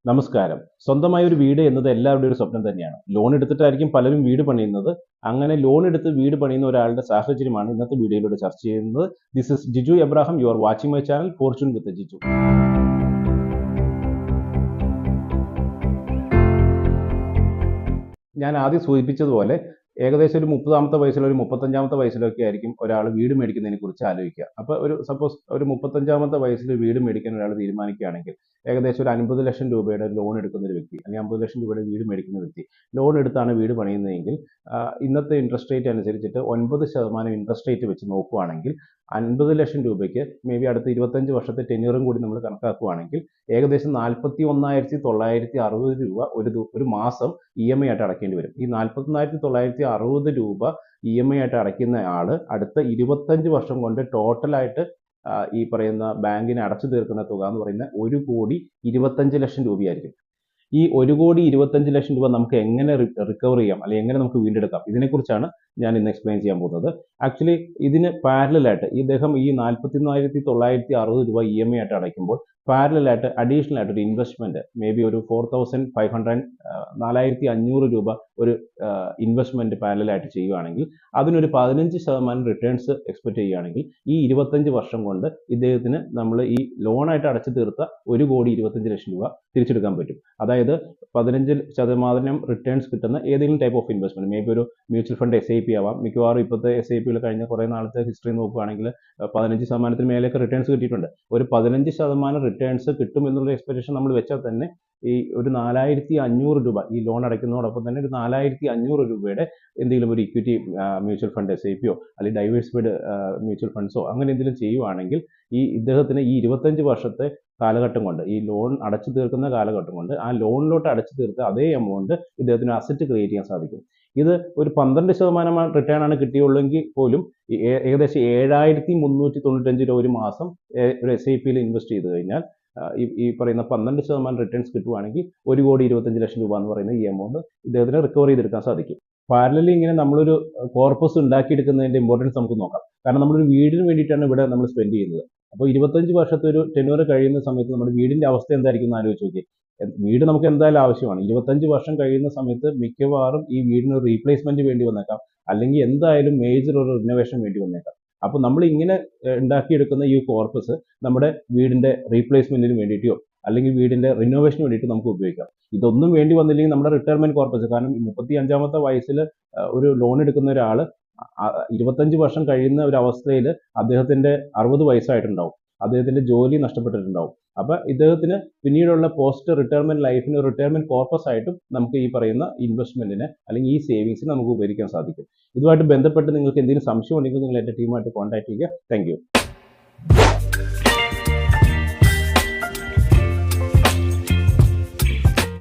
നമസ്കാരം. സ്വന്തമായ ഒരു വീട് എന്നത് എല്ലാവരുടെയും ഒരു സ്വപ്നം തന്നെയാണ്. ലോൺ എടുത്തിട്ടായിരിക്കും പലരും വീട് പണിയുന്നത്. അങ്ങനെ ലോൺ എടുത്ത് വീട് പണിയുന്ന ഒരാളുടെ സാഹചര്യമാണ് ഇന്നത്തെ വീഡിയോയിലൂടെ ചർച്ച ചെയ്യുന്നത്. This is Jiju Abraham. You are watching my channel Fortune with Jiju. ഞാൻ ആദ്യം സൂചിപ്പിച്ചതുപോലെ ഏകദേശം ഒരു 30-ാമത്തെ വയസ്സിലോ ഒരു 35-ാമത്തെ വയസ്സിലൊക്കെ ആയിരിക്കും ഒരാൾ വീട് മേടിക്കുന്നതിനെ കുറിച്ച് ആലോചിക്കുക. അപ്പോൾ സപ്പോസ് ഒരു 35-ാമത്തെ വയസ്സിൽ വീട് മേടിക്കാൻ ഒരാൾ തീരുമാനിക്കുകയാണെങ്കിൽ ഏകദേശം ഒരു 50 ലക്ഷം രൂപയുടെ ലോൺ എടുക്കുന്ന ഒരു വ്യക്തി അല്ലെങ്കിൽ 50 ലക്ഷം രൂപയുടെ വീട് മേടിക്കുന്ന വ്യക്തി ലോൺ എടുത്താണ് വീട് പണിയുന്നതെങ്കിൽ ഇന്നത്തെ ഇൻട്രസ്റ്റ് റേറ്റ് അനുസരിച്ചിട്ട് 9% ഇൻട്രസ്റ്റ് റേറ്റ് വെച്ച് നോക്കുകയാണെങ്കിൽ 50 ലക്ഷം രൂപയ്ക്ക് മേ ബി അടുത്ത 25 വർഷത്തെ ടെന്യൂറും കൂടി നമ്മൾ കണക്കാക്കുകയാണെങ്കിൽ ഏകദേശം 41,960 രൂപ ഒരു മാസം EMI ആയിട്ട് അടയ്ക്കേണ്ടി വരും. ഈ 41,960 രൂപ EMI ആയിട്ട് അടയ്ക്കുന്ന ആൾ അടുത്ത 25 വർഷം കൊണ്ട് ടോട്ടലായിട്ട് ഈ പറയുന്ന ബാങ്കിന് അടച്ചു തീർക്കുന്ന തുക എന്ന് പറയുന്നത് 1,25 ലക്ഷം രൂപയായിരിക്കും. ഈ 1,25 ലക്ഷം രൂപ നമുക്ക് എങ്ങനെ റിക്കവർ ചെയ്യാം അല്ലെങ്കിൽ എങ്ങനെ നമുക്ക് വീണ്ടെടുക്കാം, ഇതിനെക്കുറിച്ചാണ് ഞാൻ ഇന്ന് എക്സ്പ്ലെയിൻ ചെയ്യാൻ പോകുന്നത്. ആക്ച്വലി ഇതിന് പാരലായിട്ട് ഇദ്ദേഹം ഈ 41,960 രൂപ EMI ആയിട്ട് അടയ്ക്കുമ്പോൾ പാരലായിട്ട് അഡീഷണൽ ആയിട്ട് ഒരു ഇൻവെസ്റ്റ്മെന്റ് മേ ബി ഒരു 4,500 രൂപ ഒരു ഇൻവെസ്റ്റ്മെന്റ് പാരലായിട്ട് ചെയ്യുകയാണെങ്കിൽ അതിനൊരു 15% റിട്ടേൺസ് എക്സ്പെക്ട് ചെയ്യുകയാണെങ്കിൽ ഈ 25 വർഷം കൊണ്ട് ഇദ്ദേഹത്തിന് നമ്മൾ ഈ ലോണായിട്ട് അടച്ചു തീർത്ത 1,25 ലക്ഷം രൂപ തിരിച്ചെടുക്കാൻ പറ്റും. അതായത് 15% റിട്ടേൺസ് കിട്ടുന്ന ഏതെങ്കിലും type of investment, may be ഒരു മ്യൂച്വൽ ഫണ്ട് SIP ആവാം. മിക്കവാറും ഇപ്പോഴത്തെ SIP കഴിഞ്ഞ കുറേ നാളത്തെ ഹിസ്റ്ററി നോക്കുകയാണെങ്കിൽ 15% മേലേക്ക് റിട്ടേൺസ് കിട്ടിയിട്ടുണ്ട്. ഒരു 15% റിട്ടേൺസ് കിട്ടും എന്നുള്ള എക്സ്പെക്ടേഷൻ നമ്മൾ വെച്ചാൽ തന്നെ ഈ ഒരു 4,500 രൂപ ഈ ലോൺ അടയ്ക്കുന്നതോടൊപ്പം തന്നെ ഒരു 4,500 രൂപയുടെ എന്തെങ്കിലും ഒരു ഇക്വിറ്റി മ്യൂച്വൽ ഫണ്ട് SIP അല്ലെങ്കിൽ ഡൈവേഴ്സിഫൈഡ് മ്യൂച്വൽ ഫണ്ട്സോ അങ്ങനെ എന്തെങ്കിലും ചെയ്യുവാണെങ്കിൽ ഇദ്ദേഹത്തിന് ഈ 25 വർഷത്തെ കാലഘട്ടം കൊണ്ട് ഈ ലോൺ അടച്ചു തീർക്കുന്ന കാലഘട്ടം കൊണ്ട് ആ ലോണിലോട്ട് അടച്ചു തീർത്ത അതേ എമൗണ്ട് ഇദ്ദേഹത്തിന് അസറ്റ് ക്രിയേറ്റ് ചെയ്യാൻ സാധിക്കും. ഇത് ഒരു 12% റിട്ടേൺ ആണ് കിട്ടിയുള്ളെങ്കിൽ പോലും ഏകദേശം 7,395 രൂപ ഒരു മാസം ഒരു SIPയിൽ ഇൻവെസ്റ്റ് ചെയ്ത് കഴിഞ്ഞാൽ ഈ പറയുന്ന 12% റിട്ടേൺസ് കിട്ടുവാണെങ്കിൽ 1,25 ലക്ഷം രൂപ എന്ന് പറയുന്ന ഈ എമൗണ്ട് ഇദ്ദേഹത്തിന് റിക്കവർ ചെയ്തെടുക്കാൻ സാധിക്കും. പാരലലി ഇങ്ങനെ നമ്മളൊരു കോർപ്പസ് ഉണ്ടാക്കിയെടുക്കുന്നതിന്റെ ഇമ്പോർട്ടൻസ് നമുക്ക് നോക്കാം. കാരണം നമ്മളൊരു വീടിന് വേണ്ടിയിട്ടാണ് ഇവിടെ നമ്മൾ സ്പെൻഡ് ചെയ്യുന്നത്. അപ്പോൾ 25 വർഷത്തെ ഒരു ടെന്യൂർ കഴിയുന്ന സമയത്ത് നമ്മുടെ വീടിന്റെ അവസ്ഥ എന്തായിരിക്കും എന്ന് ആലോചിച്ച് നോക്കി. വീട് നമുക്ക് എന്തായാലും ആവശ്യമാണ്. 25 വർഷം കഴിയുന്ന സമയത്ത് മിക്കവാറും ഈ വീടിന് റീപ്ലേസ്മെന്റ് വേണ്ടി വന്നേക്കാം, അല്ലെങ്കിൽ എന്തായാലും മേജർ ഒരു റിനോവേഷൻ വേണ്ടി വന്നേക്കാം. അപ്പോൾ നമ്മൾ ഇങ്ങനെ ഉണ്ടാക്കിയെടുക്കുന്ന ഈ കോർപ്പസ് നമ്മുടെ വീടിന്റെ റീപ്ലേസ്മെന്റിന് വേണ്ടിയിട്ടോ അല്ലെങ്കിൽ വീടിന്റെ റിനോവേഷന് വേണ്ടിയിട്ട് നമുക്ക് ഉപയോഗിക്കാം. ഇതൊന്നും വേണ്ടി വന്നില്ലെങ്കിൽ നമ്മുടെ റിട്ടയർമെന്റ് കോർപ്പസ്, കാരണം 35-ാമത്തെ വയസ്സിൽ ഒരു ലോൺ എടുക്കുന്ന ഒരാൾ 25 വർഷം കഴിയുന്ന ഒരു അവസ്ഥയിൽ അദ്ദേഹത്തിന്റെ 60 വയസ്സായിട്ടുണ്ടാവും, അദ്ദേഹത്തിന്റെ ജോലി നഷ്ടപ്പെട്ടിട്ടുണ്ടാവും. അപ്പൊ ഇദ്ദേഹത്തിന് പിന്നീടുള്ള പോസ്റ്റ് റിട്ടയർമെന്റ് ലൈഫിന് റിട്ടയർമെന്റ് കോർപ്പസ് ആയിട്ടും നമുക്ക് ഈ പറയുന്ന ഇൻവെസ്റ്റ്മെന്റിന് അല്ലെങ്കിൽ ഈ സേവിങ്സിന് നമുക്ക് ഉപയോഗിക്കാൻ സാധിക്കും. ഇതുമായിട്ട് ബന്ധപ്പെട്ട് നിങ്ങൾക്ക് എന്തെങ്കിലും സംശയം ഉണ്ടെങ്കിൽ നിങ്ങൾ എൻ്റെ ടീമായിട്ട് കോൺടാക്ട് ചെയ്യുക. Thank you.